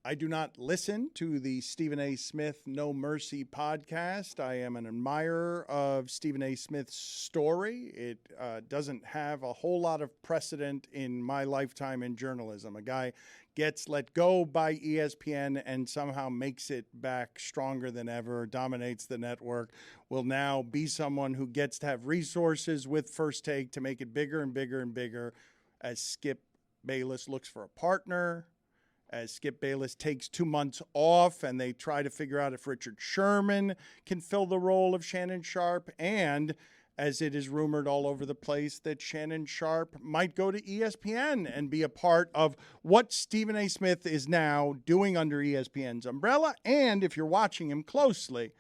I do not listen to the Stephen A. Smith No Mercy podcast. I am an admirer of Stephen A. Smith's story. It doesn't have a whole lot of precedent in my lifetime in journalism. A guy gets let go by ESPN and somehow makes it back stronger than ever, dominates the network, will now be someone who gets to have resources with First Take to make it bigger and bigger and bigger as Skip Bayless looks for a partner, as Skip Bayless takes 2 months off and they try to figure out if Richard Sherman can fill the role of Shannon Sharpe, and as it is rumored all over the place that Shannon Sharpe might go to ESPN and be a part of what Stephen A. Smith is now doing under ESPN's umbrella. And if you're watching him closely,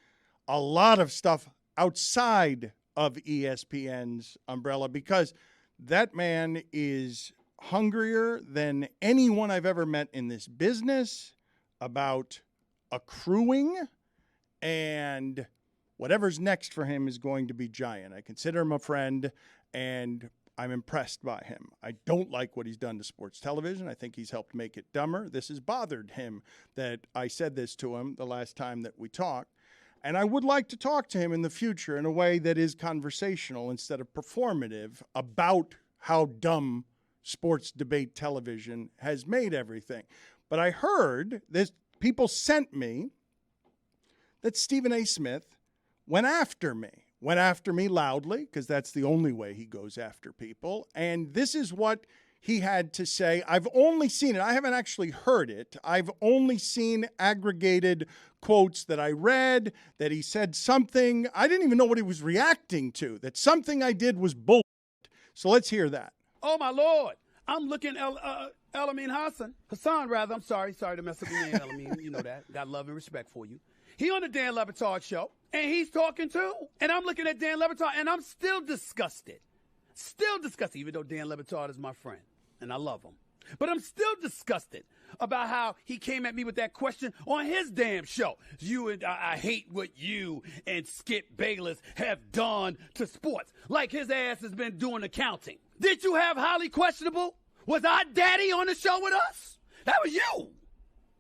a lot of stuff outside of ESPN's umbrella, because that man is hungrier than anyone I've ever met in this business about accruing, and whatever's next for him is going to be giant. I consider him a friend, and I'm impressed by him. I don't like what he's done to sports television. I think he's helped make it dumber. This has bothered him that I said this to him the last time that we talked, and I would like to talk to him in the future in a way that is conversational instead of performative about how dumb sports debate television has made everything. But I heard this, people sent me that Stephen A. Smith went after me loudly, because that's the only way he goes after people. And this is what he had to say. I've only seen it. I haven't actually heard it. I've only seen aggregated quotes that I read, that he said something. I didn't even know what he was reacting to, that something I did was bullshit. So let's hear that. Oh, my Lord. I'm looking Elamin Hassan. Hassan, rather. I'm sorry to mess up your name, Elamin. You know that. Got love and respect for you. He on the Dan Le Batard Show, and he's talking too. And I'm looking at Dan Le Batard, and I'm still disgusted. Still disgusted, even though Dan Le Batard is my friend, and I love him. But I'm still disgusted about how he came at me with that question on his damn show. I hate what you and Skip Bayless have done to sports. Like his ass has been doing accounting. Did you have highly questionable? Was our daddy on the show with us? That was you.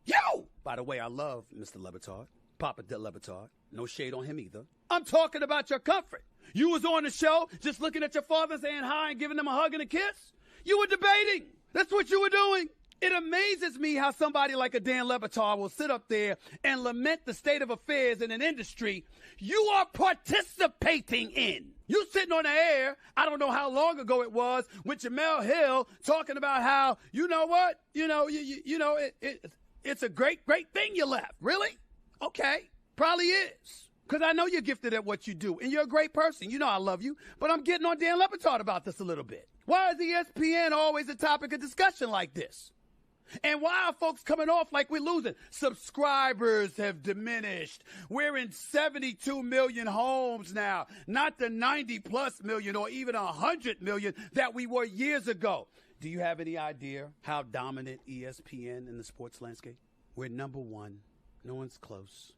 You. By the way, I love Mr. Le Batard. Papa de Le Batard. No shade on him either. I'm talking about your comfort. You was on the show just looking at your father saying hi and giving him a hug and a kiss. You were debating. That's what you were doing. It amazes me how somebody like a Dan Le Batard will sit up there and lament the state of affairs in an industry you are participating in. You sitting on the air, I don't know how long ago it was, with Jamel Hill talking about how, you know what, it's a great thing you left. Really? Okay, probably is. Because I know you're gifted at what you do, and you're a great person. You know I love you, but I'm getting on Dan Le Batard about this a little bit. Why is ESPN always a topic of discussion like this? And why are folks coming off like we're losing? Subscribers have diminished. We're in 72 million homes now, not the 90-plus million or even 100 million that we were years ago. Do you have any idea how dominant ESPN in the sports landscape? We're number one. No one's close.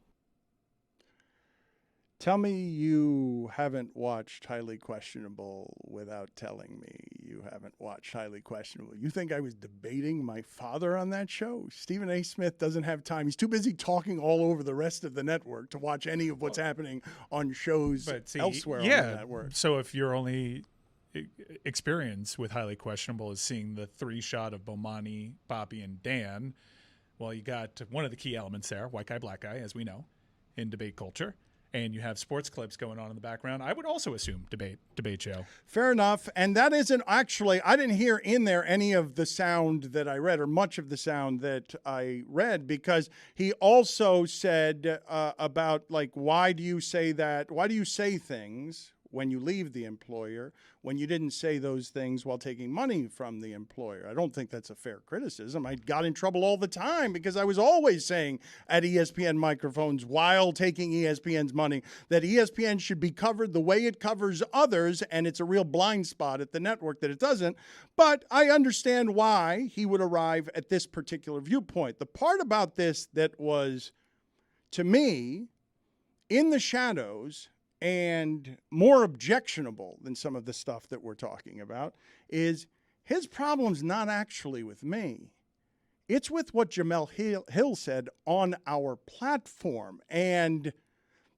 Tell me you haven't watched Highly Questionable without telling me you haven't watched Highly Questionable. You think I was debating my father on that show? Stephen A. Smith doesn't have time. He's too busy talking all over the rest of the network to watch any of what's happening on shows elsewhere on the network. So if your only experience with Highly Questionable is seeing the 3-shot of Bomani, Poppy, and Dan, well, you got one of the key elements there, white guy, black guy, as we know, in debate culture. And you have sports clips going on in the background. I would also assume debate show. Fair enough. And that isn't actually, I didn't hear in there any of the sound that I read, or much of the sound that I read, because he also said about, like, why do you say that? Why do you say things when you leave the employer when you didn't say those things while taking money from the employer? I don't think that's a fair criticism. I got in trouble all the time because I was always saying at ESPN microphones while taking ESPN's money that ESPN should be covered the way it covers others, and it's a real blind spot at the network that it doesn't. But I understand why he would arrive at this particular viewpoint. The part about this that was, to me, in the shadows and more objectionable than some of the stuff that we're talking about is his problem's not actually with me. It's with what Jamel Hill said on our platform. And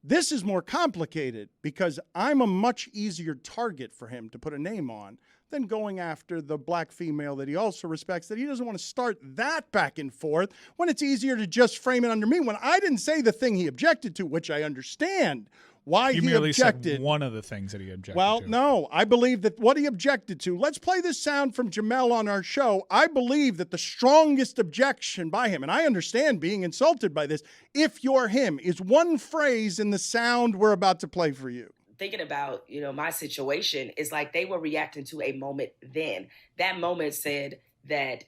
this is more complicated because I'm a much easier target for him to put a name on than going after the black female that he also respects, that he doesn't want to start that back and forth when it's easier to just frame it under me. When I didn't say the thing he objected to, which I understand why you he merely objected. Said one of the things that he objected to. Well, no, I believe that what he objected to, let's play this sound from Jamel on our show. I believe that the strongest objection by him, and I understand being insulted by this, if you're him, is one phrase in the sound we're about to play for you. Thinking about, my situation is like they were reacting to a moment then. That moment said that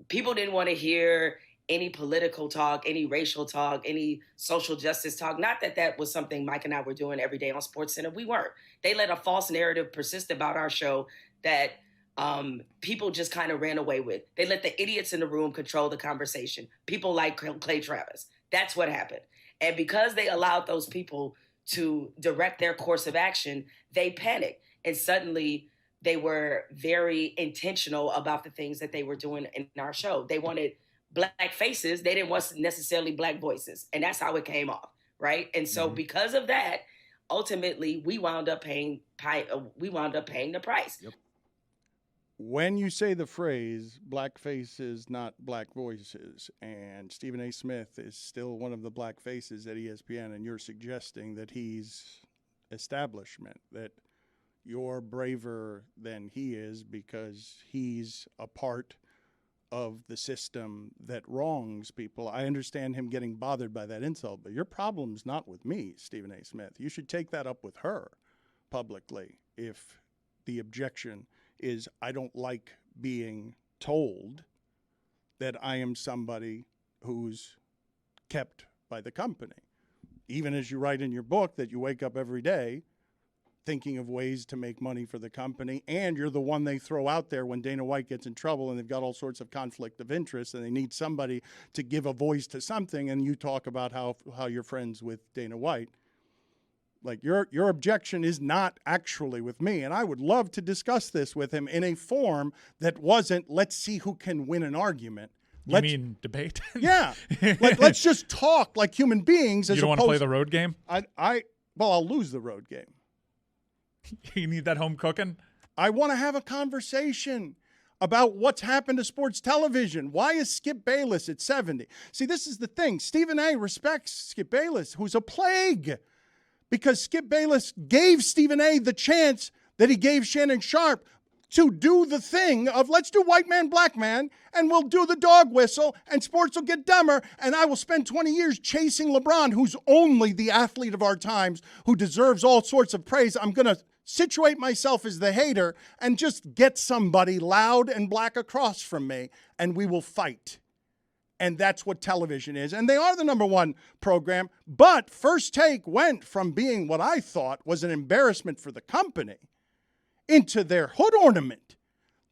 people didn't want to hear any political talk, any racial talk, any social justice talk. Not that that was something Mike and I were doing every day on SportsCenter. We weren't. They let a false narrative persist about our show that people just kind of ran away with. They let the idiots in the room control the conversation. People like Clay Travis. That's what happened. And because they allowed those people to direct their course of action, they panicked. And suddenly they were very intentional about the things that they were doing in our show. They wanted black faces. They didn't want necessarily black voices. And that's how it came off, right? And so because of that, ultimately, we wound up paying the price. Yep. When you say the phrase, black faces, not black voices, and Stephen A. Smith is still one of the black faces at ESPN, and you're suggesting that he's establishment, that you're braver than he is because he's a part of the system that wrongs people. I understand him getting bothered by that insult, but your problem's not with me, Stephen A. Smith. You should take that up with her publicly if the objection is I don't like being told that I am somebody who's kept by the company. Even as you write in your book that you wake up every day thinking of ways to make money for the company, and you're the one they throw out there when Dana White gets in trouble and they've got all sorts of conflict of interest and they need somebody to give a voice to something, and you talk about how you're friends with Dana White. Like your objection is not actually with me, and I would love to discuss this with him in a form that wasn't, let's see who can win an argument. You mean debate? Yeah. Let's just talk like human beings. You don't want to play the road game? I'll lose the road game. You need that home cooking? I want to have a conversation about what's happened to sports television. Why is Skip Bayless at 70? See, this is the thing. Stephen A. respects Skip Bayless, who's a plague, because Skip Bayless gave Stephen A. the chance that he gave Shannon Sharp to do the thing of let's do white man, black man, and we'll do the dog whistle, and sports will get dumber, and I will spend 20 years chasing LeBron, who's only the athlete of our times, who deserves all sorts of praise. I'm going to situate myself as the hater and just get somebody loud and black across from me, and we will fight. And that's what television is. And they are the number one program. But First Take went from being what I thought was an embarrassment for the company into their hood ornament.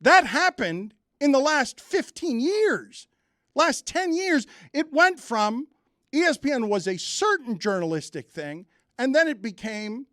That happened in the last 15 years. Last 10 years, it went from ESPN was a certain journalistic thing, and then it became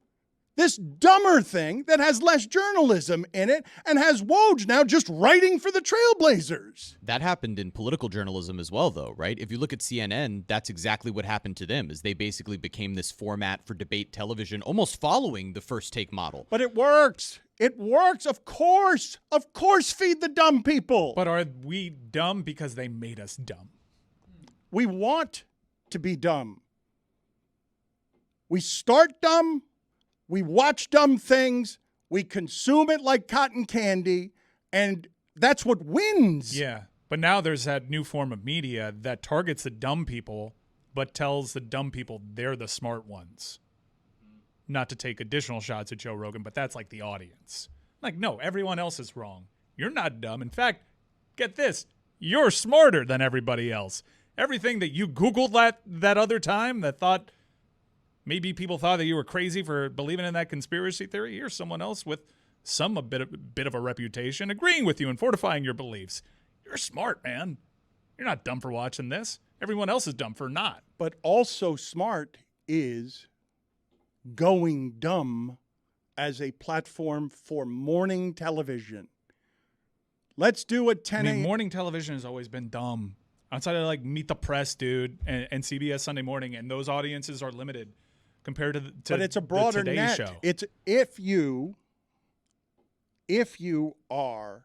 this dumber thing that has less journalism in it and has Woj now just writing for the Trailblazers. That happened in political journalism as well, though, right? If you look at CNN, that's exactly what happened to them, is they basically became this format for debate television, almost following the First Take model. But it works. It works, of course. Of course, feed the dumb people. But are we dumb because they made us dumb? We want to be dumb. We start dumb. We watch dumb things, we consume it like cotton candy, and that's what wins. Yeah, but now there's that new form of media that targets the dumb people, but tells the dumb people they're the smart ones. Not to take additional shots at Joe Rogan, but that's like the audience. Like, no, everyone else is wrong. You're not dumb. In fact, get this, you're smarter than everybody else. Everything that you Googled that other time that thought maybe people thought that you were crazy for believing in that conspiracy theory. Here's someone else with a bit of a reputation agreeing with you and fortifying your beliefs. You're smart, man. You're not dumb for watching this. Everyone else is dumb for not. But also smart is going dumb as a platform for morning television. Let's do a 10 I mean, a.m. morning television has always been dumb. Outside of like Meet the Press, dude, and CBS Sunday Morning, and those audiences are limited compared to but it's a broader the Today net. Show. It's if you are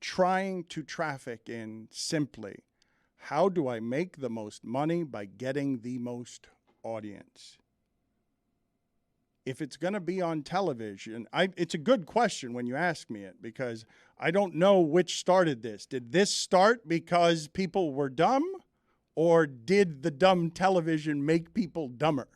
trying to traffic in simply, how do I make the most money by getting the most audience? If it's going to be on television, it's a good question when you ask me it, because I don't know which started this. Did this start because people were dumb, or did the dumb television make people dumber?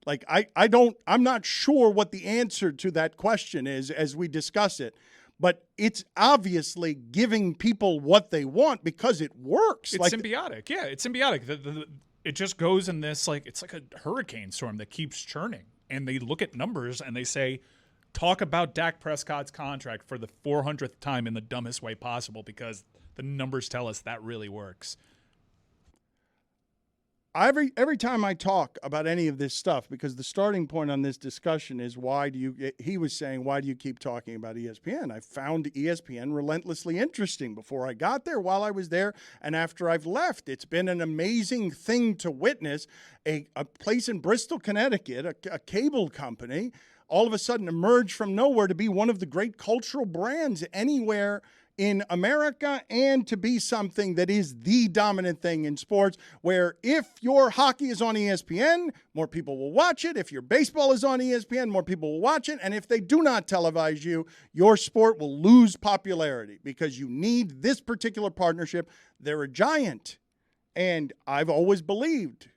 Like, I'm not sure what the answer to that question is as we discuss it, but it's obviously giving people what they want because it works. It's symbiotic. Yeah, it's symbiotic. It just goes in this, like, it's like a hurricane storm that keeps churning. And they look at numbers and they say, talk about Dak Prescott's contract for the 400th time in the dumbest way possible, because the numbers tell us that really works. Every time I talk about any of this stuff, because the starting point on this discussion is he was saying, why do you keep talking about ESPN? I found ESPN relentlessly interesting before I got there, while I was there, and after I've left. It's been an amazing thing to witness a place in Bristol, Connecticut, a cable company, all of a sudden emerge from nowhere to be one of the great cultural brands anywhere in America, and to be something that is the dominant thing in sports, where if your hockey is on ESPN, more people will watch it. If your baseball is on ESPN, more people will watch it. And if they do not televise you, your sport will lose popularity, because you need this particular partnership. They're a giant. And I've always believed,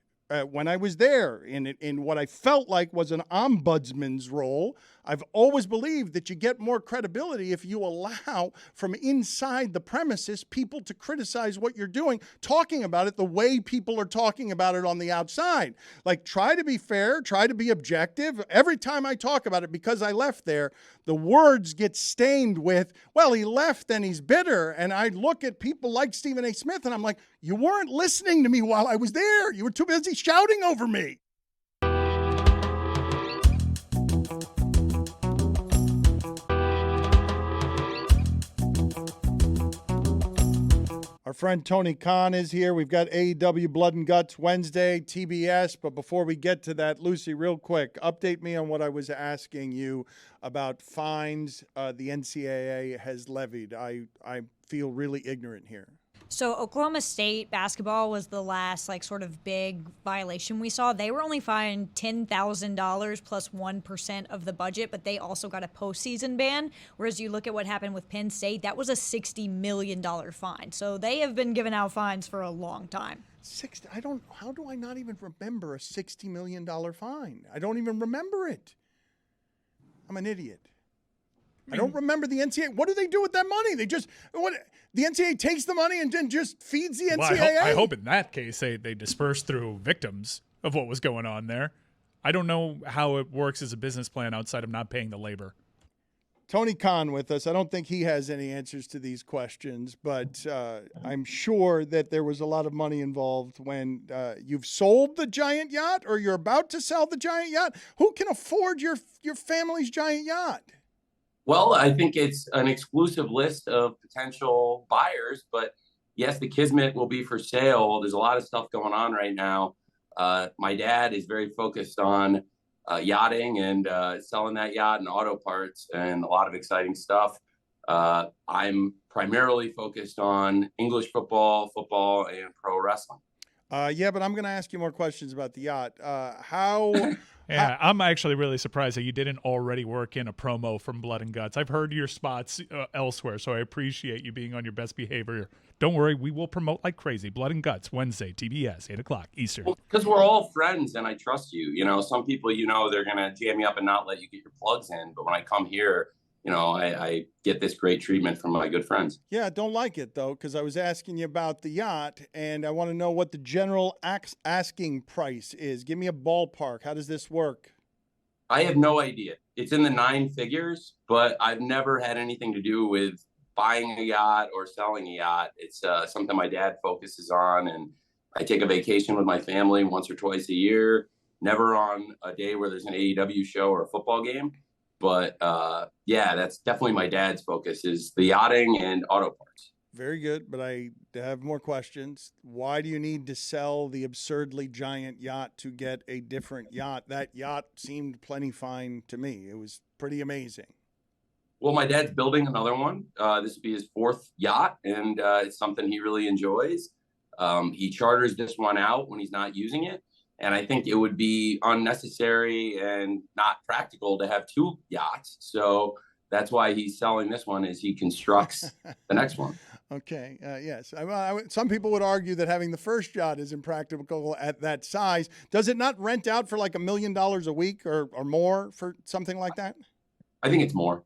when I was there in what I felt like was an ombudsman's role, I've always believed that you get more credibility if you allow from inside the premises people to criticize what you're doing, talking about it the way people are talking about it on the outside. Like, try to be fair, try to be objective. Every time I talk about it, because I left there, the words get stained with, well, he left and he's bitter. And I look at people like Stephen A. Smith and I'm like, you weren't listening to me while I was there. You were too busy shouting over me. Our friend Tony Khan is here. We've got AEW Blood and Guts Wednesday, TBS. But before we get to that, Lucy, real quick, update me on what I was asking you about fines the NCAA has levied. I feel really ignorant here. So Oklahoma State basketball was the last sort of big violation we saw. They were only fined $10,000 plus 1% of the budget, but they also got a postseason ban. Whereas you look at what happened with Penn State, that was a $60 million fine. So they have been giving out fines for a long time. How do I not even remember a $60 million fine? I don't even remember it. I'm an idiot. I don't remember the NCAA. What do they do with that money? The NCAA takes the money and then just feeds the NCAA? Well, I hope in that case they disperse through victims of what was going on there. I don't know how it works as a business plan outside of not paying the labor. Tony Khan with us. I don't think he has any answers to these questions, but I'm sure that there was a lot of money involved when you've sold the giant yacht, or you're about to sell the giant yacht. Who can afford your family's giant yacht? Well, I think it's an exclusive list of potential buyers, but yes, the Kismet will be for sale. There's a lot of stuff going on right now. My dad is very focused on yachting and selling that yacht and auto parts and a lot of exciting stuff. I'm primarily focused on English football, and pro wrestling. Yeah, but I'm going to ask you more questions about the yacht. Yeah, I'm actually really surprised that you didn't already work in a promo from Blood and Guts. I've heard your spots elsewhere, so I appreciate you being on your best behavior. Don't worry, we will promote like crazy. Blood and Guts, Wednesday, TBS, 8 o'clock Eastern. Well, because we're all friends and I trust you. You know, some people, they're going to jam you up and not let you get your plugs in. But when I come here, I get this great treatment from my good friends. Yeah, I don't like it, though, because I was asking you about the yacht, and I want to know what the general asking price is. Give me a ballpark. How does this work? I have no idea. It's in the 9 figures, but I've never had anything to do with buying a yacht or selling a yacht. It's something my dad focuses on, and I take a vacation with my family once or twice a year, never on a day where there's an AEW show or a football game. But yeah, that's definitely my dad's focus is the yachting and auto parts. Very good, but I have more questions. Why do you need to sell the absurdly giant yacht to get a different yacht? That yacht seemed plenty fine to me. It was pretty amazing. Well, my dad's building another one. This will be his 4th yacht, and it's something he really enjoys. He charters this one out when he's not using it, and I think it would be unnecessary and not practical to have 2 yachts. So that's why he's selling this one as he constructs the next one. Okay. Yes. Some people would argue that having the first yacht is impractical at that size. Does it not rent out for like $1 million a week or more for something like that? I think it's more.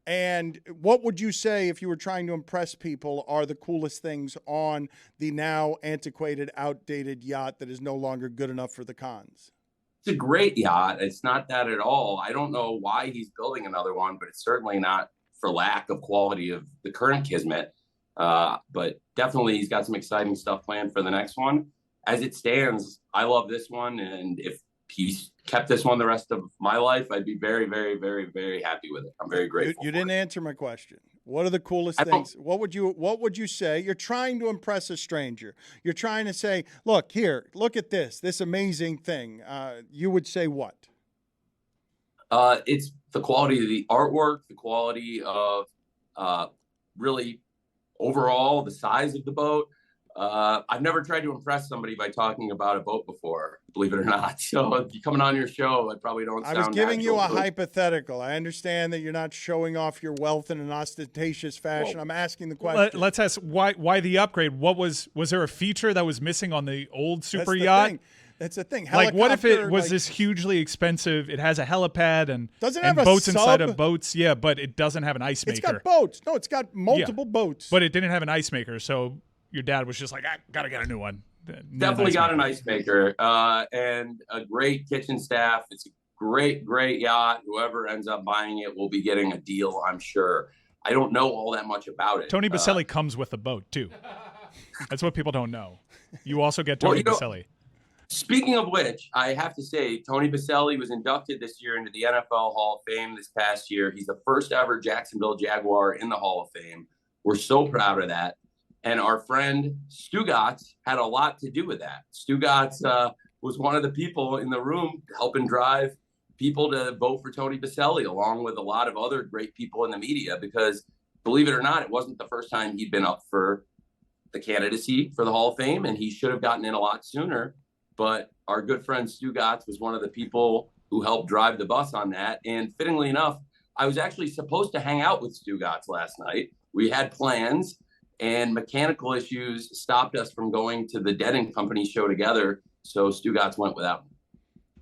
And what would you say, if you were trying to impress people, are the coolest things on the now antiquated, outdated yacht that is no longer good enough for the cons? It's a great yacht. It's not that at all. I don't know why he's building another one, but it's certainly not for lack of quality of the current Kismet. But definitely he's got some exciting stuff planned for the next one. As it stands, I love this one. And if he's kept this one the rest of my life, I'd be very, very, very, very happy with it. I'm very grateful. You didn't answer my question. What are the coolest things? What would you say? You're trying to impress a stranger. You're trying to say, look here, look at this amazing thing. You would say what? It's the quality of the artwork, the quality of really overall the size of the boat. I've never tried to impress somebody by talking about a boat before, believe it or not. So if you're coming on your show, I probably don't sound I was giving you a natural. hypothetical. I understand that you're not showing off your wealth in an ostentatious fashion. I'm asking the question. Let's ask why the upgrade? Was there a feature that was missing on the old super yacht? That's the thing. Like, what if it was this hugely expensive? It has a helipad and boats inside of boats. Yeah, but it doesn't have an ice maker. It's got boats. No, it's got multiple boats. But it didn't have an ice maker, so your dad was just like, I got to get a new one. Definitely got an ice maker and a great kitchen staff. It's a great, great yacht. Whoever ends up buying it will be getting a deal, I'm sure. I don't know all that much about it. Tony Baselli comes with the boat, too. That's what people don't know. You also get Tony Baselli. Speaking of which, I have to say, Tony Baselli was inducted this year into the NFL Hall of Fame this past year. He's the first ever Jacksonville Jaguar in the Hall of Fame. We're so proud of that. And our friend Stugotz had a lot to do with that. Stugotz was one of the people in the room helping drive people to vote for Tony Baselli, along with a lot of other great people in the media, because believe it or not, it wasn't the first time he'd been up for the candidacy for the Hall of Fame, and he should have gotten in a lot sooner. But our good friend Stugotz was one of the people who helped drive the bus on that. And fittingly enough, I was actually supposed to hang out with Stugotz last night. We had plans, and mechanical issues stopped us from going to the Dead & Company show together. So Stugotz went without me.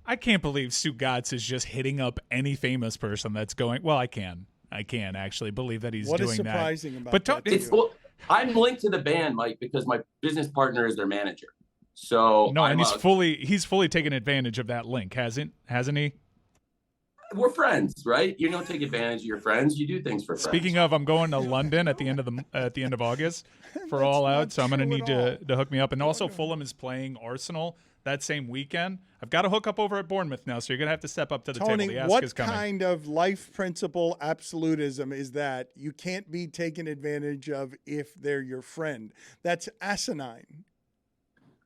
I can't believe Stugotz is just hitting up any famous person that's going. Well, I can actually believe that he's doing that. What is surprising about that? Well, I'm linked to the band, Mike, because my business partner is their manager. So no, and he's fully taken advantage of that link, hasn't he? We're friends, right? You don't take advantage of your friends. You do things for friends. Speaking of, I'm going to London at the end of August for All Out, so I'm going to need to hook me up. And also, Fulham is playing Arsenal that same weekend. I've got to hook up over at Bournemouth now, so you're going to have to step up to the table. The ask is coming. What kind of life principle absolutism is that? You can't be taken advantage of if they're your friend. That's asinine.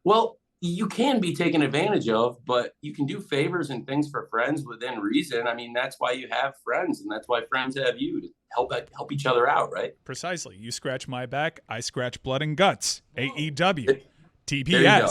Well, you can be taken advantage of, but you can do favors and things for friends within reason. I mean, that's why you have friends, and that's why friends have you to help each other out, right? Precisely. You scratch my back, I scratch blood and guts. AEW, TBS. There you go.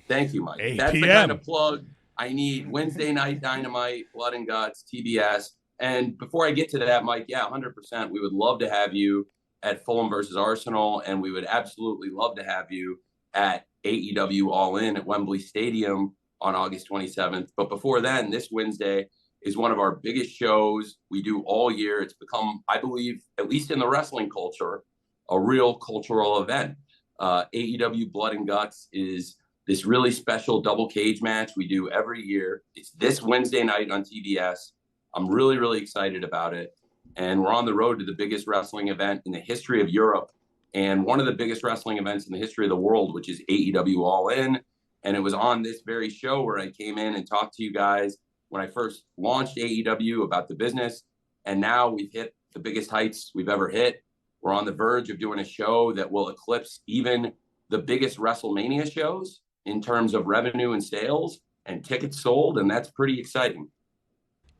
Thank you, Mike. 8 That's PM. the kind of plug I need. Wednesday Night Dynamite, Blood and Guts, TBS. And before I get to that, Mike, yeah, 100%. We would love to have you at Fulham versus Arsenal, and we would absolutely love to have you at AEW All In at Wembley Stadium on August 27th. But before then, this Wednesday is one of our biggest shows we do all year. It's become, I believe, at least in the wrestling culture, a real cultural event. AEW Blood and Guts is this really special double cage match we do every year. It's this Wednesday night on TBS. I'm really, really excited about it. And we're on the road to the biggest wrestling event in the history of Europe, and one of the biggest wrestling events in the history of the world, which is AEW All In. And it was on this very show where I came in and talked to you guys when I first launched AEW about the business. And now we've hit the biggest heights we've ever hit. We're on the verge of doing a show that will eclipse even the biggest WrestleMania shows in terms of revenue and sales and tickets sold. And that's pretty exciting.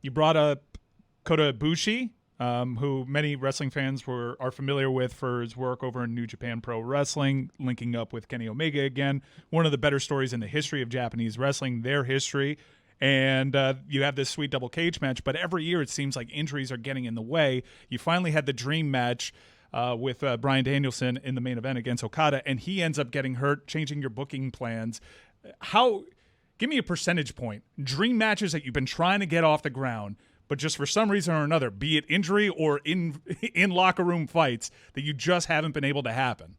You brought up Kota Ibushi, who many wrestling fans are familiar with for his work over in New Japan Pro Wrestling, linking up with Kenny Omega again. One of the better stories in the history of Japanese wrestling, their history. And you have this sweet double cage match, but every year it seems like injuries are getting in the way. You finally had the dream match with Bryan Danielson in the main event against Okada, and he ends up getting hurt, changing your booking plans. Give me a percentage point. Dream matches that you've been trying to get off the ground, but just for some reason or another, be it injury or in locker room fights, that you just haven't been able to happen.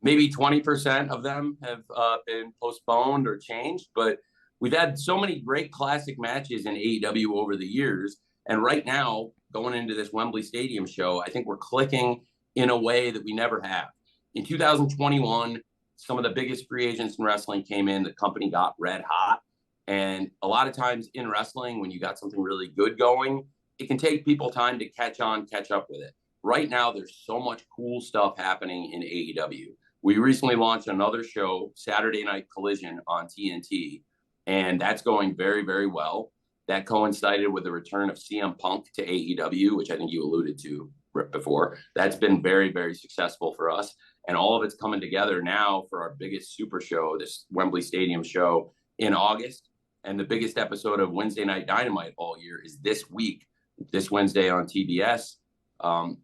Maybe 20% of them have been postponed or changed, but we've had so many great classic matches in AEW over the years. And right now, going into this Wembley Stadium show, I think we're clicking in a way that we never have. In 2021, some of the biggest free agents in wrestling came in. The company got red hot. And a lot of times in wrestling, when you got something really good going, it can take people time to catch up with it. Right now, there's so much cool stuff happening in AEW. We recently launched another show, Saturday Night Collision on TNT, and that's going very, very well. That coincided with the return of CM Punk to AEW, which I think you alluded to before. That's been very, very successful for us. And all of it's coming together now for our biggest super show, this Wembley Stadium show in August. And the biggest episode of Wednesday Night Dynamite all year is this week, this Wednesday on TBS.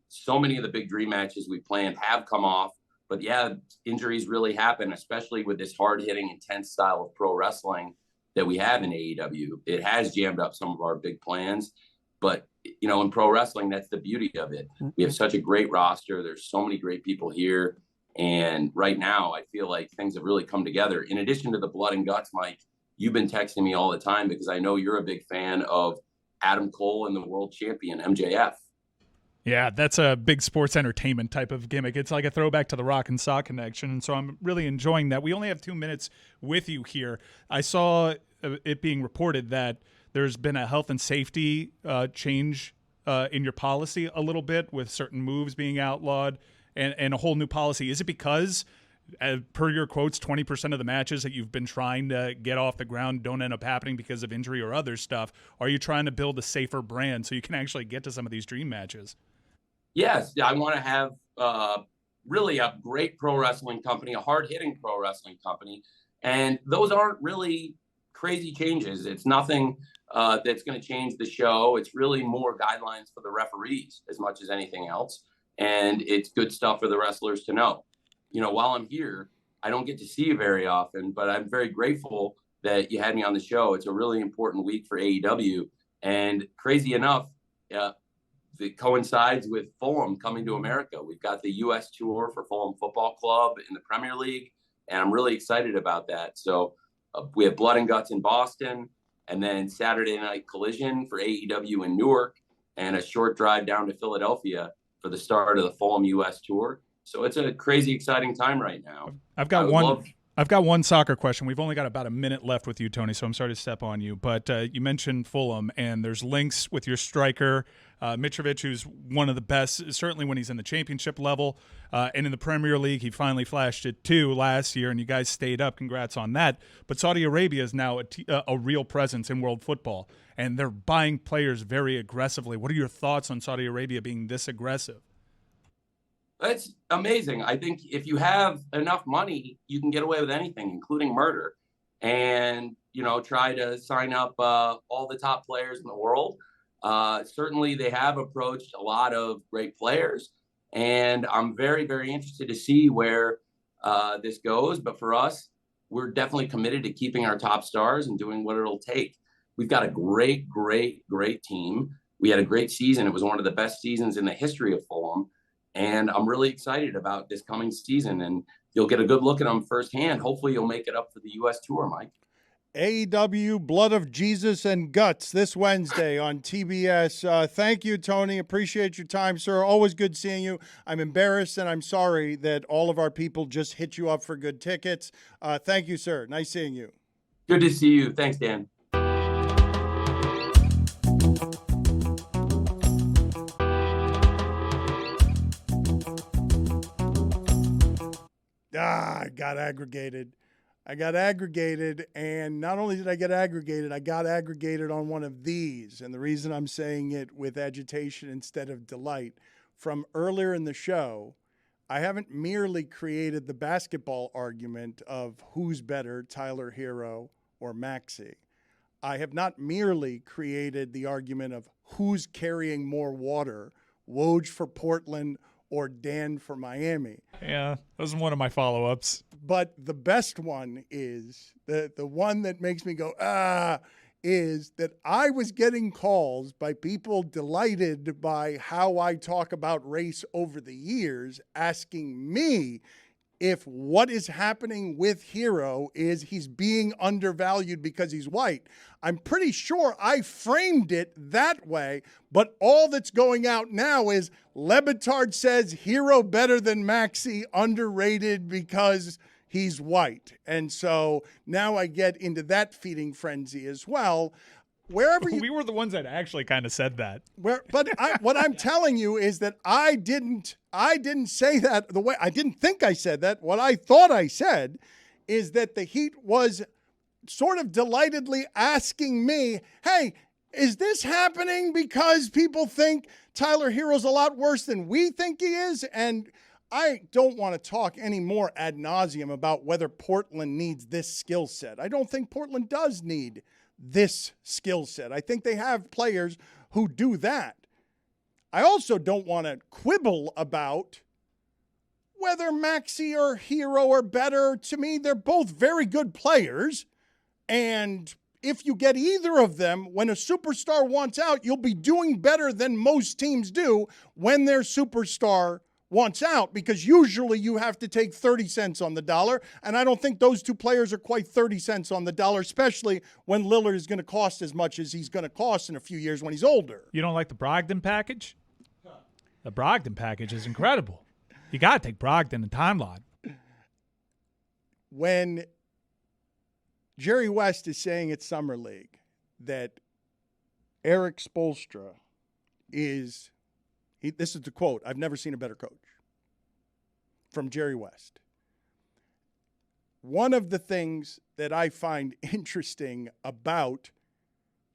So many of the big dream matches we planned have come off. But yeah, injuries really happen, especially with this hard-hitting, intense style of pro wrestling that we have in AEW. It has jammed up some of our big plans. But, you know, in pro wrestling, that's the beauty of it. We have such a great roster. There's so many great people here. And right now, I feel like things have really come together. In addition to the blood and guts, Mike, you've been texting me all the time because I know you're a big fan of Adam Cole and the world champion, MJF. Yeah, that's a big sports entertainment type of gimmick. It's like a throwback to the Rock and Sock connection, and so I'm really enjoying that. We only have 2 minutes with you here. I saw it being reported that there's been a health and safety change in your policy a little bit, with certain moves being outlawed and a whole new policy. Is it because, per your quotes, 20% of the matches that you've been trying to get off the ground don't end up happening because of injury or other stuff? Are you trying to build a safer brand so you can actually get to some of these dream matches? Yes, I want to have really a great pro wrestling company, a hard-hitting pro wrestling company. And those aren't really crazy changes. It's nothing that's going to change the show. It's really more guidelines for the referees as much as anything else. And it's good stuff for the wrestlers to know. You know, while I'm here, I don't get to see you very often, but I'm very grateful that you had me on the show. It's a really important week for AEW. And crazy enough, it coincides with Fulham coming to America. We've got the U.S. tour for Fulham Football Club in the Premier League, and I'm really excited about that. So we have Blood and Guts in Boston, and then Saturday Night Collision for AEW in Newark, and a short drive down to Philadelphia for the start of the Fulham U.S. tour. So it's a crazy, exciting time right now. I've got one soccer question. We've only got about a minute left with you, Tony, so I'm sorry to step on you. But you mentioned Fulham, and there's links with your striker, Mitrovic, who's one of the best, certainly when he's in the championship level. And in the Premier League, he finally flashed it too last year, and you guys stayed up. Congrats on that. But Saudi Arabia is now a real presence in world football, and they're buying players very aggressively. What are your thoughts on Saudi Arabia being this aggressive? That's amazing. I think if you have enough money, you can get away with anything, including murder, and, you know, try to sign up all the top players in the world. Certainly they have approached a lot of great players, and I'm very, very interested to see where this goes. But for us, we're definitely committed to keeping our top stars and doing what it'll take. We've got a great, great, great team. We had a great season. It was one of the best seasons in the history of Fulham. And I'm really excited about this coming season, and you'll get a good look at them firsthand. Hopefully you'll make it up for the U.S. tour, Mike. AEW Blood of Jesus and Guts this Wednesday on TBS. Thank you, Tony. Appreciate your time, sir. Always good seeing you. I'm embarrassed and I'm sorry that all of our people just hit you up for good tickets. Thank you, sir. Nice seeing you. Good to see you. Thanks, Dan. I got aggregated. And not only did I get aggregated, I got aggregated on one of these. And the reason I'm saying it with agitation instead of delight, from earlier in the show, I haven't merely created the basketball argument of who's better, Tyler Hero or Maxey. I have not merely created the argument of who's carrying more water, Woj for Portland or Dan for Miami. Yeah, that was one of my follow-ups. But the best one is, the one that makes me go, is that I was getting calls by people delighted by how I talk about race over the years, asking me if what is happening with Hero is he's being undervalued because he's white. I'm pretty sure I framed it that way, but all that's going out now is Le Batard says Hero better than Maxey, underrated because he's white. And so now I get into that feeding frenzy as well. Wherever we were the ones that actually kind of said that. What I'm telling you is that I didn't say that the way I didn't think I said that. What I thought I said is that the Heat was sort of delightedly asking me, hey, is this happening because people think Tyler Hero's a lot worse than we think he is? And I don't want to talk any more ad nauseum about whether Portland needs this skill set. I don't think Portland does need this skill set. I think they have players who do that. I also don't want to quibble about whether Maxey or Hero are better. To me, they're both very good players. And if you get either of them, when a superstar wants out, you'll be doing better than most teams do when their superstar wants out, because usually you have to take 30 cents on the dollar, and I don't think those two players are quite 30 cents on the dollar, especially when Lillard is going to cost as much as he's going to cost in a few years when he's older. You don't like the Brogdon package? The Brogdon package is incredible. You got to take Brogdon and Time Lord. When Jerry West is saying at Summer League that Eric Spoelstra is... this is the quote, I've never seen a better coach, from Jerry West. One of the things that I find interesting about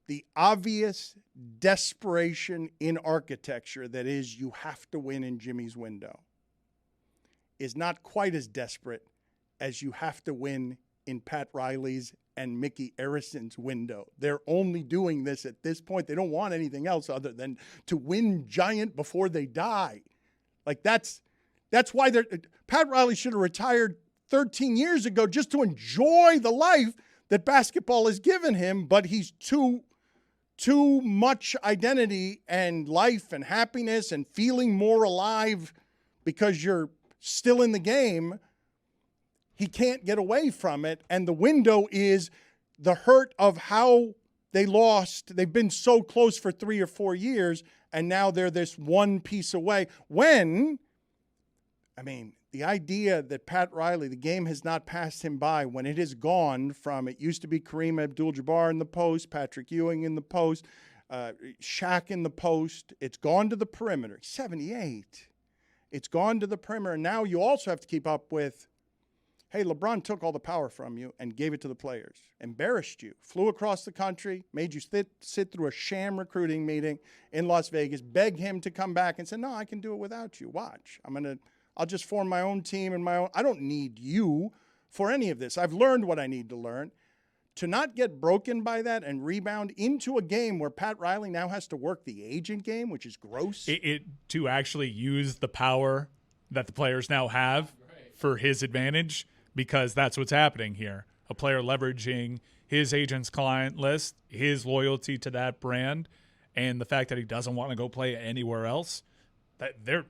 the obvious desperation in architecture that is you have to win in Jimmy's window is not quite as desperate as you have to win in Pat Riley's and Mickey Arison's window. They're only doing this at this point. They don't want anything else other than to win giant before they die. Like that's why Pat Riley should have retired 13 years ago just to enjoy the life that basketball has given him, but he's too much identity and life and happiness and feeling more alive because you're still in the game. He can't get away from it. And the window is the hurt of how they lost. They've been so close for 3 or 4 years, and now they're this one piece away. The idea that Pat Riley, the game has not passed him by, when it has gone from, it used to be Kareem Abdul-Jabbar in the post, Patrick Ewing in the post, Shaq in the post. It's gone to the perimeter. 78. It's gone to the perimeter. And now you also have to keep up with, hey, LeBron took all the power from you and gave it to the players, embarrassed you, flew across the country, made you sit through a sham recruiting meeting in Las Vegas, begged him to come back and said, no, I can do it without you. Watch. I'll just form my own team and I don't need you for any of this. I've learned what I need to learn. To not get broken by that and rebound into a game where Pat Riley now has to work the agent game, which is gross. To actually use the power that the players now have for his advantage, because that's what's happening here. A player leveraging his agent's client list, his loyalty to that brand, and the fact that he doesn't want to go play anywhere else.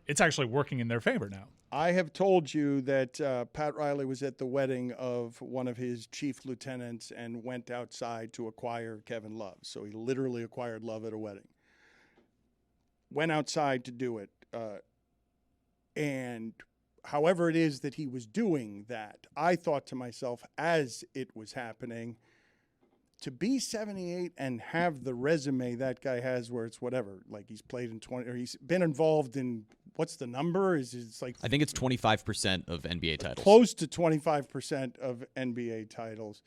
It's actually working in their favor now. I have told you that Pat Riley was at the wedding of one of his chief lieutenants and went outside to acquire Kevin Love. So he literally acquired Love at a wedding. Went outside to do it. And however it is that he was doing that, I thought to myself as it was happening, to be 78 and have the resume that guy has where it's whatever, like he's played in 20, or he's been involved in what's the number? It's like I think it's 25% of NBA titles. Close to 25% of NBA titles.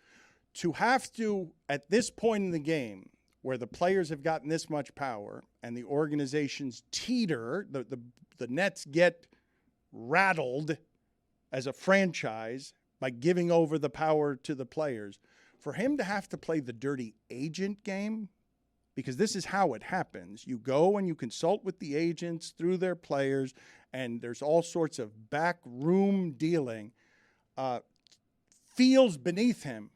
To have to, at this point in the game, where the players have gotten this much power and the organizations teeter, the Nets get rattled as a franchise by giving over the power to the players, for him to have to play the dirty agent game, because this is how it happens. You go and you consult with the agents through their players, and there's all sorts of backroom dealing, feels beneath him.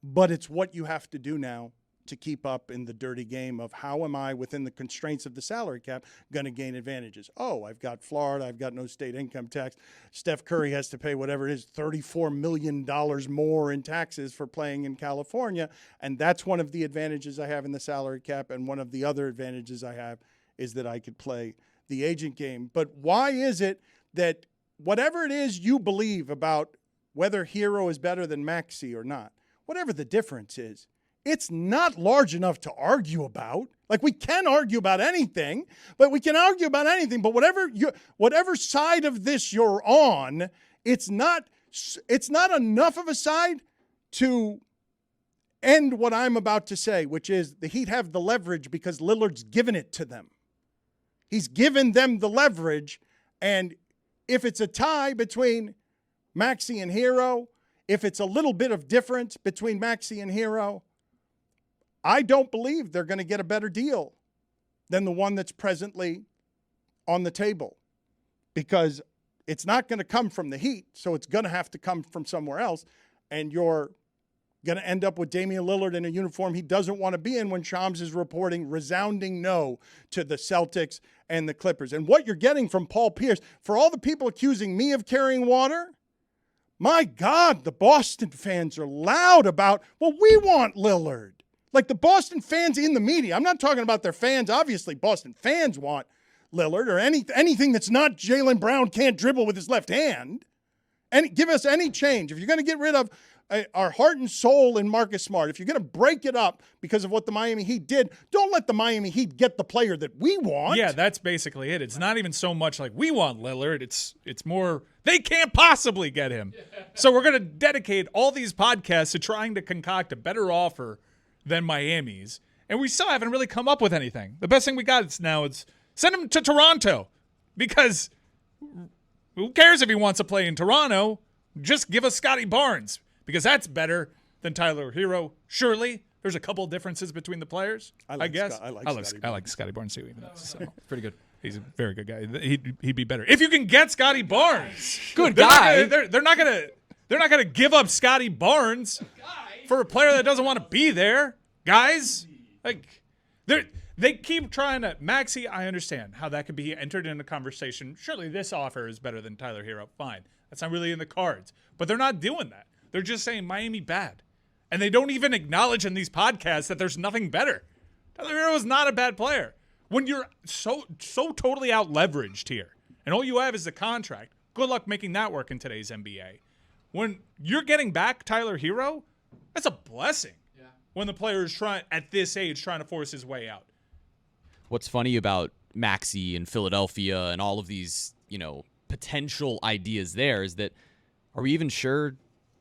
But it's what you have to do now to keep up in the dirty game of how am I, within the constraints of the salary cap, going to gain advantages. Oh, I've got Florida. I've got no state income tax. Steph Curry has to pay whatever it is, $34 million more in taxes for playing in California. And that's one of the advantages I have in the salary cap. And one of the other advantages I have is that I could play the agent game. But why is it that whatever it is you believe about whether Hero is better than Maxey or not, whatever the difference is, it's not large enough to argue about. Like, we can argue about anything, but whatever side of this you're on, it's not enough of a side to end what I'm about to say, which is the Heat have the leverage because Lillard's given it to them. He's given them the leverage, and if it's a tie between Maxey and Hero, if it's a little bit of difference between Maxey and Hero, I don't believe they're going to get a better deal than the one that's presently on the table, because it's not going to come from the Heat, so it's going to have to come from somewhere else, and you're going to end up with Damian Lillard in a uniform he doesn't want to be in when Shams is reporting resounding no to the Celtics and the Clippers. And what you're getting from Paul Pierce, for all the people accusing me of carrying water, my God, the Boston fans are loud about, well, we want Lillard. Like, the Boston fans in the media, I'm not talking about their fans. Obviously, Boston fans want Lillard, or anything that's not Jaylen Brown can't dribble with his left hand. And give us any change. If you're going to get rid of our heart and soul in Marcus Smart, if you're going to break it up because of what the Miami Heat did, don't let the Miami Heat get the player that we want. Yeah, that's basically it. It's not even so much like we want Lillard. It's more they can't possibly get him. So we're going to dedicate all these podcasts to trying to concoct a better offer than Miami's, and we still haven't really come up with anything. The best thing we got now is send him to Toronto, because who cares if he wants to play in Toronto? Just give us Scotty Barnes, because that's better than Tyler Hero. Surely there's a couple of differences between the players. I guess. I like Scotty Barnes too. Even so. Pretty good. He's a very good guy. He'd be better if you can get Scotty Barnes. Good guy. They're not gonna give up Scotty Barnes for a player that doesn't want to be there, guys. Like, they keep trying to. Maxey, I understand how that could be entered in a conversation. Surely this offer is better than Tyler Hero. Fine. That's not really in the cards. But they're not doing that. They're just saying Miami bad. And they don't even acknowledge in these podcasts that there's nothing better. Tyler Hero is not a bad player. When you're so totally out leveraged here, and all you have is the contract, good luck making that work in today's NBA. When you're getting back Tyler Hero, that's a blessing. Yeah. When the player is at this age trying to force his way out. What's funny about Maxey and Philadelphia and all of these, potential ideas there is that, are we even sure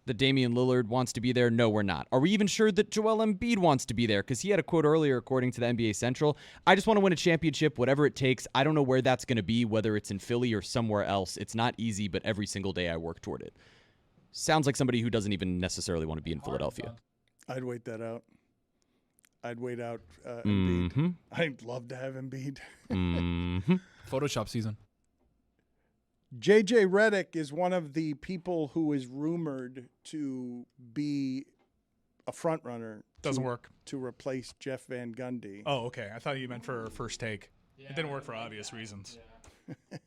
that Damian Lillard wants to be there? No, we're not. Are we even sure that Joel Embiid wants to be there? Because he had a quote earlier, according to the NBA Central, I just want to win a championship, whatever it takes. I don't know where that's going to be, whether it's in Philly or somewhere else. It's not easy, but every single day I work toward it. Sounds like somebody who doesn't even necessarily want to be in Philadelphia. I'd wait that out. I'd wait out Embiid. I'd love to have Embiid. Photoshop season. JJ Redick is one of the people who is rumored to be a front runner. Doesn't work. To replace Jeff Van Gundy. Oh, okay. I thought you meant for first take. Yeah, it didn't work for obvious reasons. Yeah.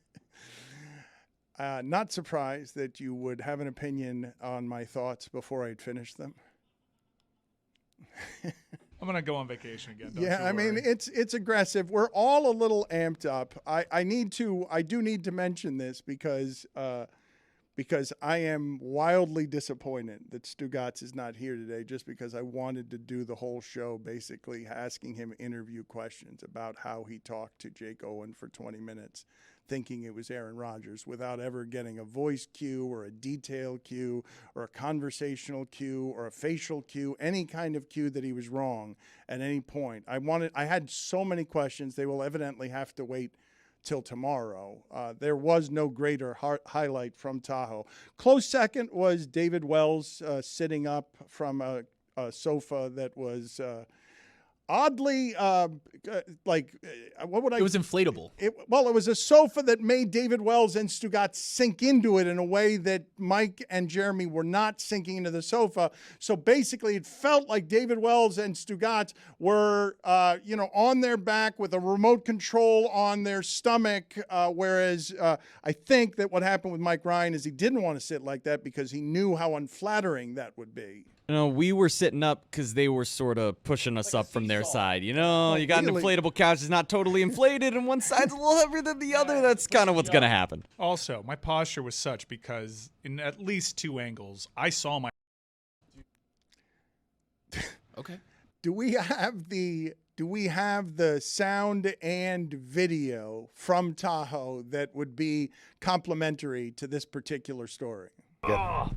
Not surprised that you would have an opinion on my thoughts before I'd finished them. I'm going to go on vacation again. Yeah, I mean, it's aggressive. We're all a little amped up. I do need to mention this because I am wildly disappointed that Stugotz is not here today, just because I wanted to do the whole show basically asking him interview questions about how he talked to Jake Owen for 20 minutes. thinking it was Aaron Rodgers without ever getting a voice cue or a detail cue or a conversational cue or a facial cue, any kind of cue that he was wrong at any point. I had so many questions. They will evidently have to wait till tomorrow. There was no greater highlight from Tahoe. Close second was David Wells sitting up from a sofa that was oddly what would I? It was inflatable. It was a sofa that made David Wells and Stugotz sink into it in a way that Mike and Jeremy were not sinking into the sofa. So basically, it felt like David Wells and Stugotz were, on their back with a remote control on their stomach. Whereas I think that what happened with Mike Ryan is he didn't want to sit like that because he knew how unflattering that would be. No, we were sitting up because they were sort of pushing us up from their side. You got an inflatable couch that's not totally inflated, and one side's a little heavier than the other. That's kind of what's going to happen. Also, my posture was such because in at least 2 angles, I saw my. Okay. Do we have the sound and video from Tahoe that would be complementary to this particular story? Yeah.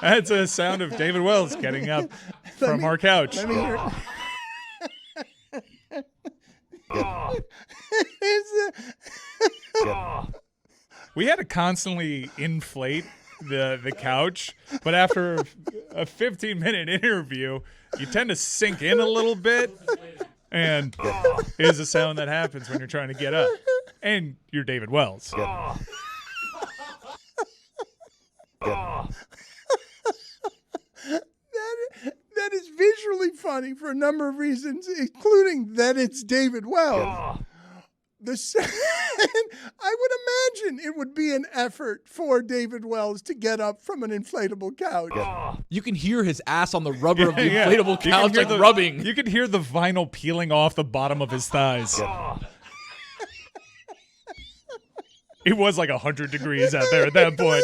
That's a sound of David Wells getting up from our couch. Let me hear We had to constantly inflate the couch, but after a 15-minute interview, you tend to sink in a little bit, and here's the sound that happens when you're trying to get up. And you're David Wells. That is visually funny for a number of reasons, including that it's David Wells. I would imagine it would be an effort for David Wells to get up from an inflatable couch. You can hear his ass on the rubber of the inflatable couch, like rubbing. You could hear the vinyl peeling off the bottom of his thighs. It was like 100 degrees out there at that point.